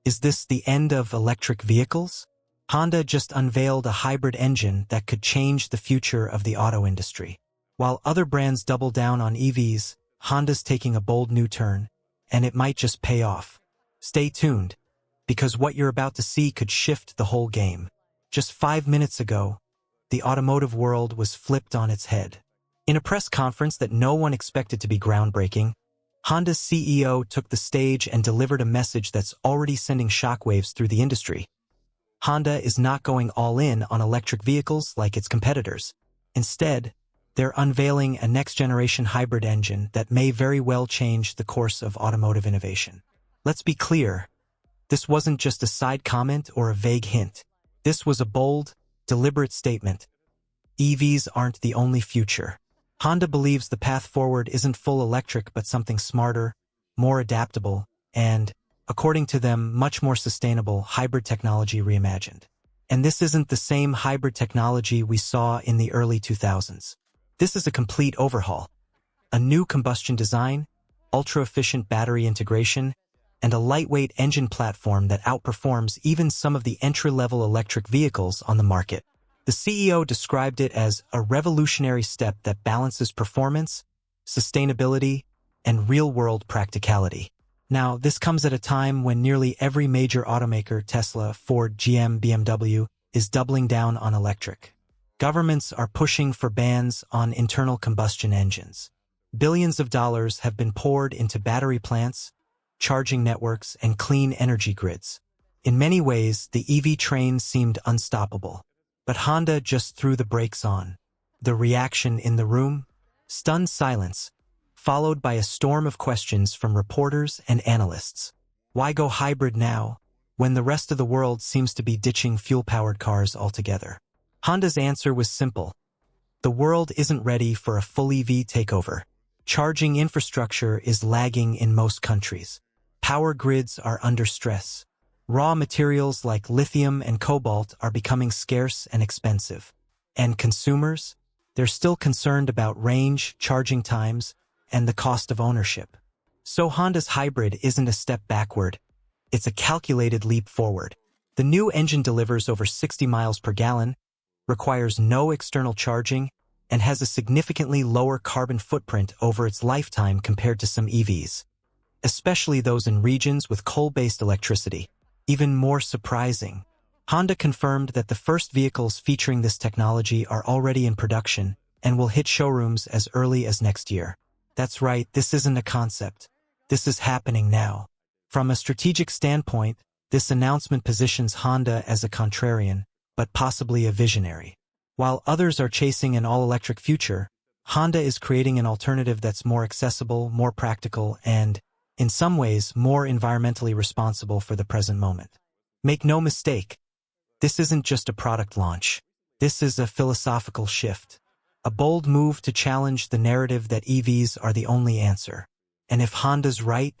Is this the end of electric vehicles? Honda just unveiled a hybrid engine that could change the future of the auto industry. While other brands double down on EVs, Honda's taking a bold new turn, and it might just pay off. Stay tuned, because what you're about to see could shift the whole game. Just 5 minutes ago, the automotive world was flipped on its head. In a press conference that no one expected to be groundbreaking, Honda's CEO took the stage and delivered a message that's already sending shockwaves through the industry. Honda is not going all in on electric vehicles like its competitors. Instead, they're unveiling a next-generation hybrid engine that may very well change the course of automotive innovation. Let's be clear, this wasn't just a side comment or a vague hint. This was a bold, deliberate statement. EVs aren't the only future. Honda believes the path forward isn't full electric but something smarter, more adaptable, and, according to them, much more sustainable hybrid technology reimagined. And this isn't the same hybrid technology we saw in the early 2000s. This is a complete overhaul. A new combustion design, ultra-efficient battery integration, and a lightweight engine platform that outperforms even some of the entry-level electric vehicles on the market. The CEO described it as a revolutionary step that balances performance, sustainability, and real-world practicality. Now, this comes at a time when nearly every major automaker, Tesla, Ford, GM, BMW, is doubling down on electric. Governments are pushing for bans on internal combustion engines. Billions of dollars have been poured into battery plants, charging networks, and clean energy grids. In many ways, the EV train seemed unstoppable. But Honda just threw the brakes on. The reaction in the room? Stunned silence, followed by a storm of questions from reporters and analysts. Why go hybrid now, when the rest of the world seems to be ditching fuel-powered cars altogether? Honda's answer was simple. The world isn't ready for a full EV takeover. Charging infrastructure is lagging in most countries. Power grids are under stress. Raw materials like lithium and cobalt are becoming scarce and expensive. And consumers? They're still concerned about range, charging times, and the cost of ownership. So Honda's hybrid isn't a step backward. It's a calculated leap forward. The new engine delivers over 60 miles per gallon, requires no external charging, and has a significantly lower carbon footprint over its lifetime compared to some EVs, especially those in regions with coal-based electricity. Even more surprising, Honda confirmed that the first vehicles featuring this technology are already in production and will hit showrooms as early as next year. That's right, this isn't a concept. This is happening now. From a strategic standpoint, this announcement positions Honda as a contrarian, but possibly a visionary. While others are chasing an all-electric future, Honda is creating an alternative that's more accessible, more practical, and, in some ways, more environmentally responsible for the present moment. Make no mistake, this isn't just a product launch. This is a philosophical shift. A bold move to challenge the narrative that EVs are the only answer. And if Honda's right,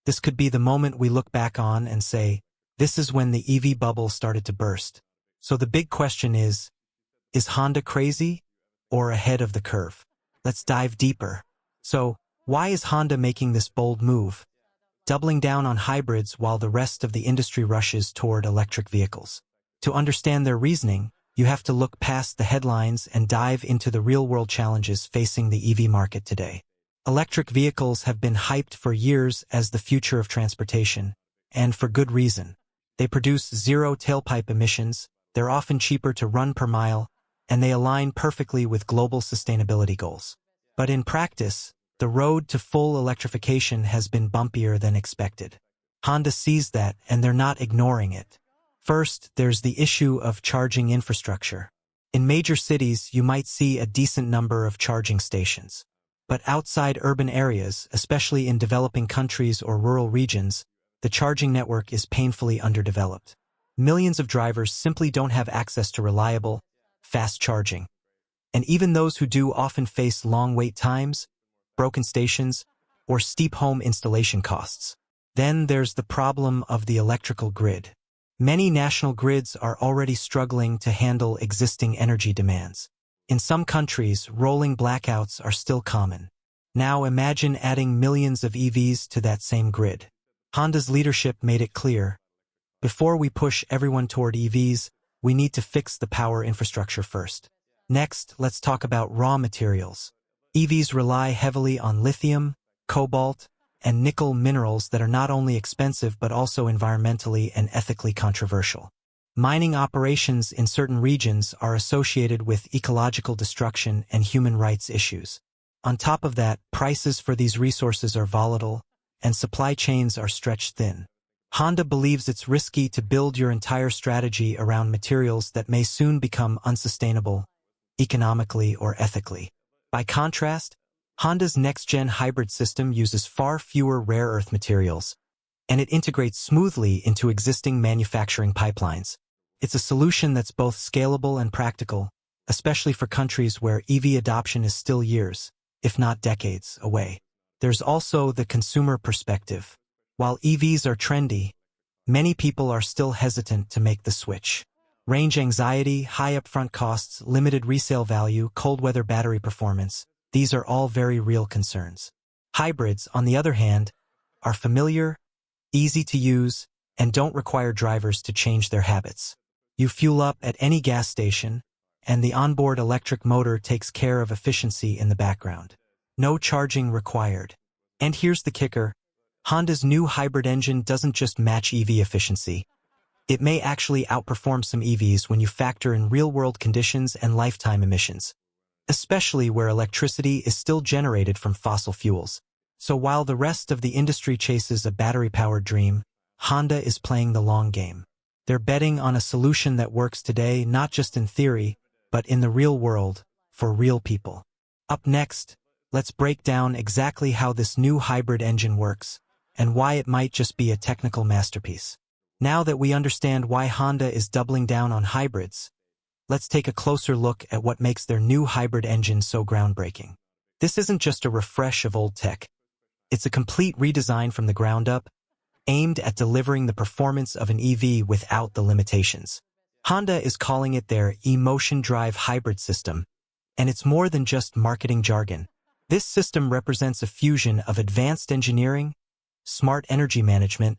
this could be the moment we look back on and say, this is when the EV bubble started to burst. So the big question is Honda crazy or ahead of the curve? Let's dive deeper. So, why is Honda making this bold move, doubling down on hybrids while the rest of the industry rushes toward electric vehicles? To understand their reasoning, you have to look past the headlines and dive into the real-world challenges facing the EV market today. Electric vehicles have been hyped for years as the future of transportation, and for good reason. They produce zero tailpipe emissions, they're often cheaper to run per mile, and they align perfectly with global sustainability goals. But in practice, the road to full electrification has been bumpier than expected. Honda sees that, and they're not ignoring it. First, there's the issue of charging infrastructure. In major cities, you might see a decent number of charging stations. But outside urban areas, especially in developing countries or rural regions, the charging network is painfully underdeveloped. Millions of drivers simply don't have access to reliable, fast charging. And even those who do often face long wait times, broken stations, or steep home installation costs. Then there's the problem of the electrical grid. Many national grids are already struggling to handle existing energy demands. In some countries, rolling blackouts are still common. Now imagine adding millions of EVs to that same grid. Honda's leadership made it clear, Before we push everyone toward EVs, we need to fix the power infrastructure first. Next, let's talk about raw materials. EVs rely heavily on lithium, cobalt, and nickel minerals that are not only expensive but also environmentally and ethically controversial. Mining operations in certain regions are associated with ecological destruction and human rights issues. On top of that, prices for these resources are volatile, and supply chains are stretched thin. Honda believes it's risky to build your entire strategy around materials that may soon become unsustainable, economically or ethically. By contrast, Honda's next-gen hybrid system uses far fewer rare earth materials, and it integrates smoothly into existing manufacturing pipelines. It's a solution that's both scalable and practical, especially for countries where EV adoption is still years, if not decades, away. There's also the consumer perspective. While EVs are trendy, many people are still hesitant to make the switch. Range anxiety, high upfront costs, limited resale value, cold weather battery performance, these are all very real concerns. Hybrids, on the other hand, are familiar, easy to use, and don't require drivers to change their habits. You fuel up at any gas station, and the onboard electric motor takes care of efficiency in the background. No charging required. And here's the kicker. Honda's new hybrid engine doesn't just match EV efficiency. It may actually outperform some EVs when you factor in real-world conditions and lifetime emissions, especially where electricity is still generated from fossil fuels. So while the rest of the industry chases a battery-powered dream, Honda is playing the long game. They're betting on a solution that works today, not just in theory, but in the real world, for real people. Up next, let's break down exactly how this new hybrid engine works, and why it might just be a technical masterpiece. Now that we understand why Honda is doubling down on hybrids, let's take a closer look at what makes their new hybrid engine so groundbreaking. This isn't just a refresh of old tech. It's a complete redesign from the ground up, aimed at delivering the performance of an EV without the limitations. Honda is calling it their e-motion drive hybrid system, and it's more than just marketing jargon. This system represents a fusion of advanced engineering, smart energy management,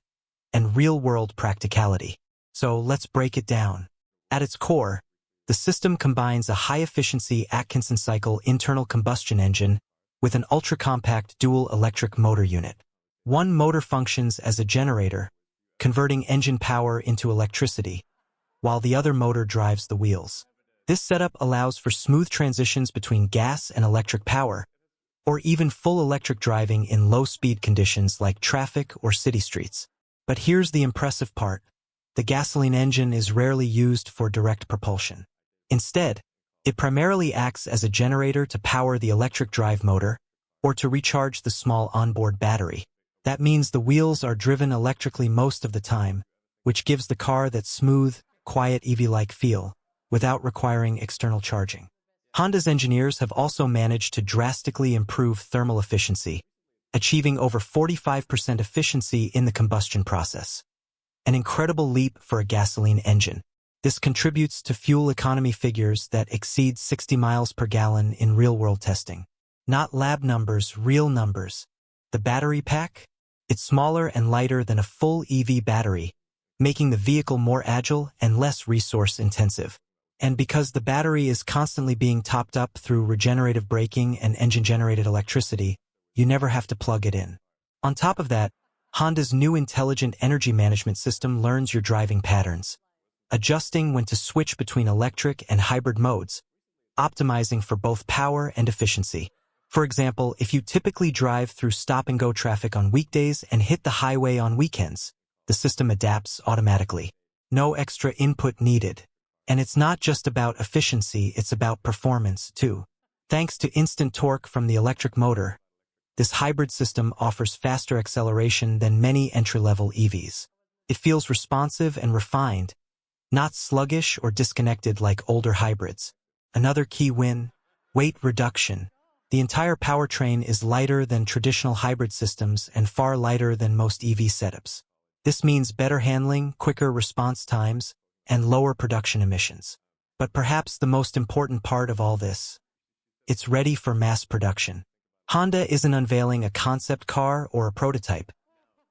and real-world practicality. So let's break it down. At its core, the system combines a high-efficiency Atkinson cycle internal combustion engine with an ultra-compact dual electric motor unit. One motor functions as a generator, converting engine power into electricity, while the other motor drives the wheels. This setup allows for smooth transitions between gas and electric power, or even full electric driving in low-speed conditions like traffic or city streets. But here's the impressive part. The gasoline engine is rarely used for direct propulsion. Instead, it primarily acts as a generator to power the electric drive motor or to recharge the small onboard battery. That means the wheels are driven electrically most of the time, which gives the car that smooth, quiet EV-like feel without requiring external charging. Honda's engineers have also managed to drastically improve thermal efficiency, achieving over 45% efficiency in the combustion process. An incredible leap for a gasoline engine. This contributes to fuel economy figures that exceed 60 miles per gallon in real-world testing. Not lab numbers, real numbers. The battery pack? It's smaller and lighter than a full EV battery, making the vehicle more agile and less resource-intensive. And because the battery is constantly being topped up through regenerative braking and engine-generated electricity, you never have to plug it in. On top of that, Honda's new intelligent energy management system learns your driving patterns, adjusting when to switch between electric and hybrid modes, optimizing for both power and efficiency. For example, if you typically drive through stop-and-go traffic on weekdays and hit the highway on weekends, the system adapts automatically. No extra input needed. And it's not just about efficiency, it's about performance, too. Thanks to instant torque from the electric motor, this hybrid system offers faster acceleration than many entry-level EVs. It feels responsive and refined, not sluggish or disconnected like older hybrids. Another key win: weight reduction. The entire powertrain is lighter than traditional hybrid systems and far lighter than most EV setups. This means better handling, quicker response times, and lower production emissions. But perhaps the most important part of all this: it's ready for mass production. Honda isn't unveiling a concept car or a prototype.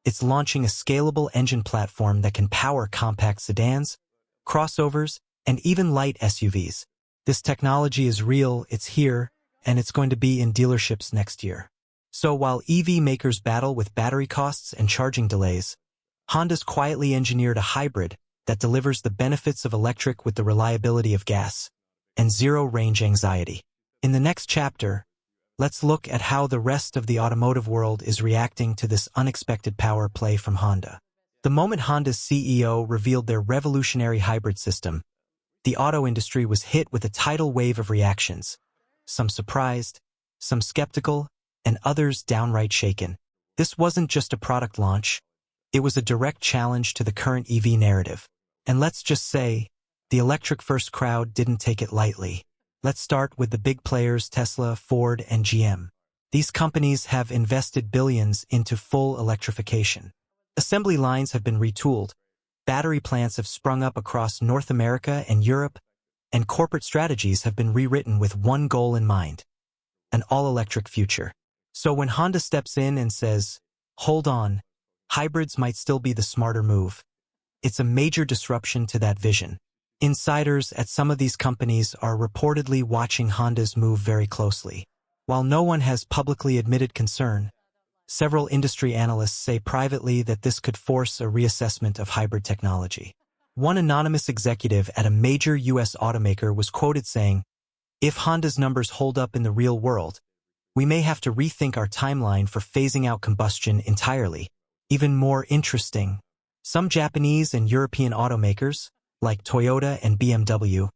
It's launching a scalable engine platform that can power compact sedans, crossovers, and even light SUVs. This technology is real, it's here, and it's going to be in dealerships next year. So while EV makers battle with battery costs and charging delays, Honda's quietly engineered a hybrid that delivers the benefits of electric with the reliability of gas and zero range anxiety. In the next chapter, let's look at how the rest of the automotive world is reacting to this unexpected power play from Honda. The moment Honda's CEO revealed their revolutionary hybrid system, the auto industry was hit with a tidal wave of reactions, some surprised, some skeptical, and others downright shaken. This wasn't just a product launch, it was a direct challenge to the current EV narrative. And let's just say, the electric-first crowd didn't take it lightly. Let's start with the big players Tesla, Ford, and GM. These companies have invested billions into full electrification. Assembly lines have been retooled, battery plants have sprung up across North America and Europe, and corporate strategies have been rewritten with one goal in mind: an all-electric future. So when Honda steps in and says, "Hold on, hybrids might still be the smarter move," it's a major disruption to that vision. Insiders at some of these companies are reportedly watching Honda's move very closely. While no one has publicly admitted concern, several industry analysts say privately that this could force a reassessment of hybrid technology. One anonymous executive at a major U.S. automaker was quoted saying, "If Honda's numbers hold up in the real world, we may have to rethink our timeline for phasing out combustion entirely." Even more interesting, some Japanese and European automakers, like Toyota and BMW,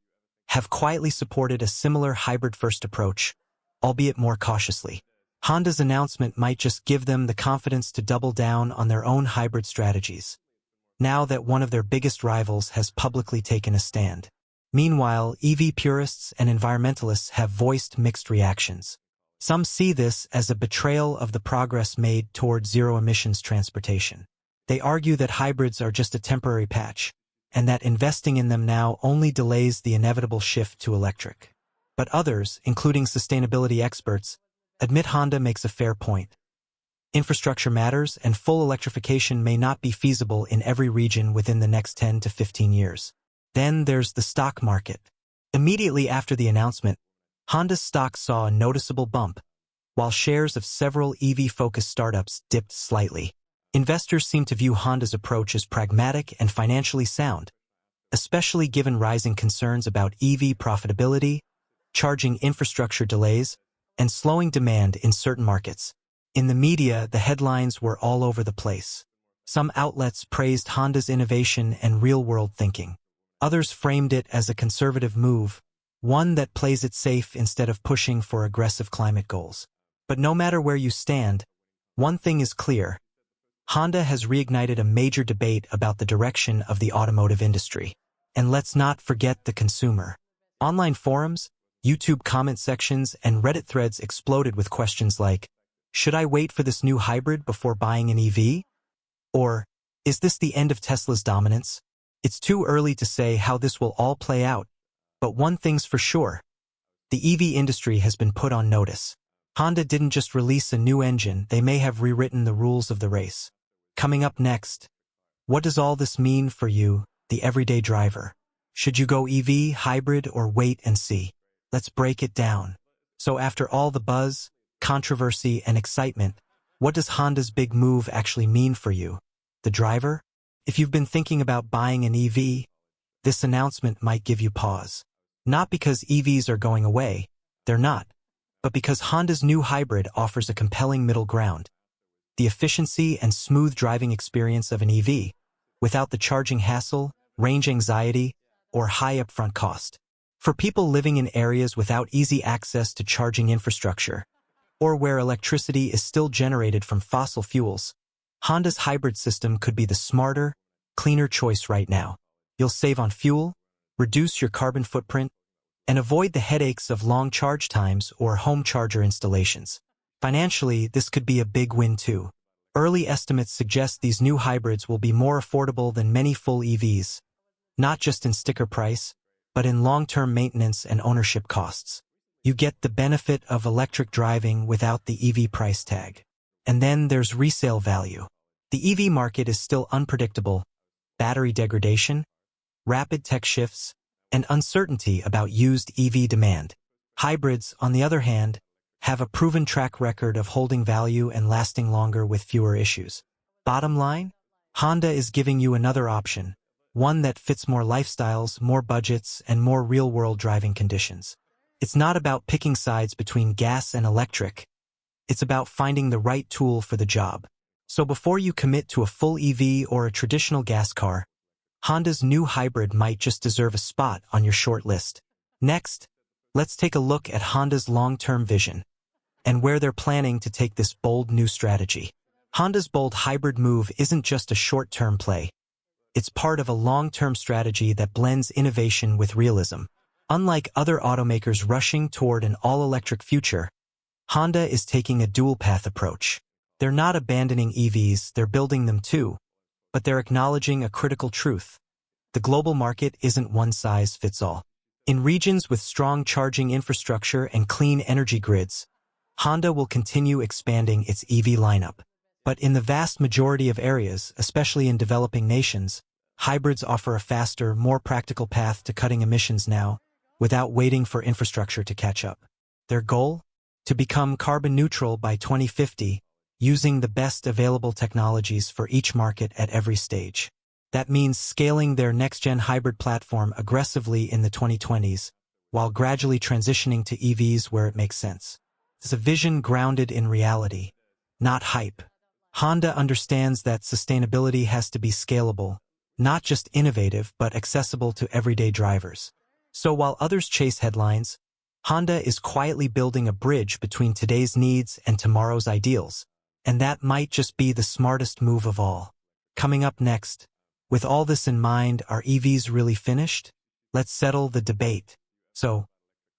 have quietly supported a similar hybrid-first approach, albeit more cautiously. Honda's announcement might just give them the confidence to double down on their own hybrid strategies, now that one of their biggest rivals has publicly taken a stand. Meanwhile, EV purists and environmentalists have voiced mixed reactions. Some see this as a betrayal of the progress made toward zero-emissions transportation. They argue that hybrids are just a temporary patch, and that investing in them now only delays the inevitable shift to electric. But others, including sustainability experts, admit Honda makes a fair point. Infrastructure matters, and full electrification may not be feasible in every region within the next 10 to 15 years. Then there's the stock market. Immediately after the announcement, Honda's stock saw a noticeable bump, while shares of several EV-focused startups dipped slightly. Investors seem to view Honda's approach as pragmatic and financially sound, especially given rising concerns about EV profitability, charging infrastructure delays, and slowing demand in certain markets. In the media, the headlines were all over the place. Some outlets praised Honda's innovation and real-world thinking. Others framed it as a conservative move, one that plays it safe instead of pushing for aggressive climate goals. But no matter where you stand, one thing is clear: Honda has reignited a major debate about the direction of the automotive industry. And let's not forget the consumer. Online forums, YouTube comment sections, and Reddit threads exploded with questions like, "Should I wait for this new hybrid before buying an EV?" Or, "Is this the end of Tesla's dominance?" It's too early to say how this will all play out, but one thing's for sure: the EV industry has been put on notice. Honda didn't just release a new engine, they may have rewritten the rules of the race. Coming up next, what does all this mean for you, the everyday driver? Should you go EV, hybrid, or wait and see? Let's break it down. So after all the buzz, controversy, and excitement, what does Honda's big move actually mean for you, the driver? If you've been thinking about buying an EV, this announcement might give you pause. Not because EVs are going away, they're not, but because Honda's new hybrid offers a compelling middle ground: the efficiency and smooth driving experience of an EV, without the charging hassle, range anxiety, or high upfront cost. For people living in areas without easy access to charging infrastructure, or where electricity is still generated from fossil fuels, Honda's hybrid system could be the smarter, cleaner choice right now. You'll save on fuel, reduce your carbon footprint, and avoid the headaches of long charge times or home charger installations. Financially, this could be a big win too. Early estimates suggest these new hybrids will be more affordable than many full EVs, not just in sticker price, but in long-term maintenance and ownership costs. You get the benefit of electric driving without the EV price tag. And then there's resale value. The EV market is still unpredictable. Battery degradation, rapid tech shifts, and uncertainty about used EV demand. Hybrids, on the other hand, have a proven track record of holding value and lasting longer with fewer issues. Bottom line, Honda is giving you another option, one that fits more lifestyles, more budgets, and more real-world driving conditions. It's not about picking sides between gas and electric. It's about finding the right tool for the job. So before you commit to a full EV or a traditional gas car, Honda's new hybrid might just deserve a spot on your short list. Next, let's take a look at Honda's long-term vision and where they're planning to take this bold new strategy. Honda's bold hybrid move isn't just a short-term play. It's part of a long-term strategy that blends innovation with realism. Unlike other automakers rushing toward an all-electric future, Honda is taking a dual-path approach. They're not abandoning EVs, they're building them too, but they're acknowledging a critical truth. The global market isn't one size fits all. In regions with strong charging infrastructure and clean energy grids, Honda will continue expanding its EV lineup. But in the vast majority of areas, especially in developing nations, hybrids offer a faster, more practical path to cutting emissions now, without waiting for infrastructure to catch up. Their goal? To become carbon neutral by 2050, using the best available technologies for each market at every stage. That means scaling their next-gen hybrid platform aggressively in the 2020s, while gradually transitioning to EVs where it makes sense. It's a vision grounded in reality, not hype. Honda understands that sustainability has to be scalable, not just innovative but accessible to everyday drivers. So while others chase headlines, Honda is quietly building a bridge between today's needs and tomorrow's ideals, and that might just be the smartest move of all. Coming up next, with all this in mind, are EVs really finished? Let's settle the debate. So,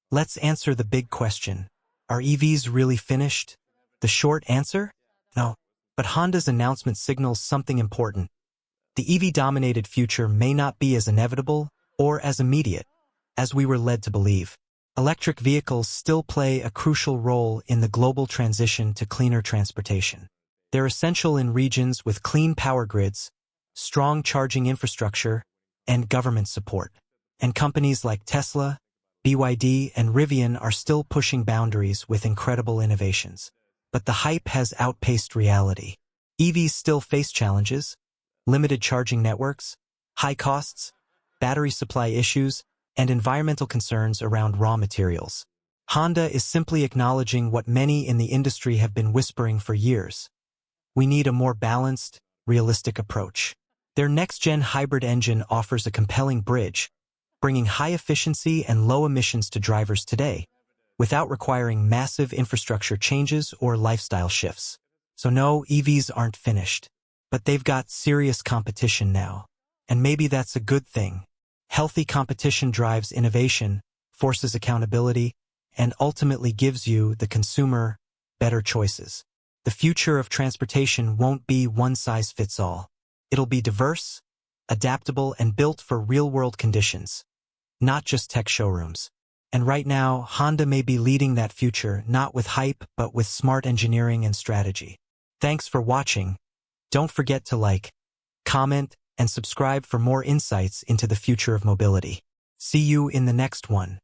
let's answer the big question. Are EVs really finished? The short answer? No. But Honda's announcement signals something important. The EV-dominated future may not be as inevitable or as immediate as we were led to believe. Electric vehicles still play a crucial role in the global transition to cleaner transportation. They're essential in regions with clean power grids, strong charging infrastructure, and government support. And companies like Tesla, BYD, and Rivian are still pushing boundaries with incredible innovations. But the hype has outpaced reality. EVs still face challenges: limited charging networks, high costs, battery supply issues, and environmental concerns around raw materials. Honda is simply acknowledging what many in the industry have been whispering for years. We need a more balanced, realistic approach. Their next-gen hybrid engine offers a compelling bridge, bringing high efficiency and low emissions to drivers today, without requiring massive infrastructure changes or lifestyle shifts. So no, EVs aren't finished, but they've got serious competition now. And maybe that's a good thing. Healthy competition drives innovation, forces accountability, and ultimately gives you, the consumer, better choices. The future of transportation won't be one size fits all. It'll be diverse, adaptable, and built for real-world conditions, not just tech showrooms. And right now, Honda may be leading that future, not with hype, but with smart engineering and strategy. Thanks for watching. Don't forget to like, comment, and subscribe for more insights into the future of mobility. See you in the next one.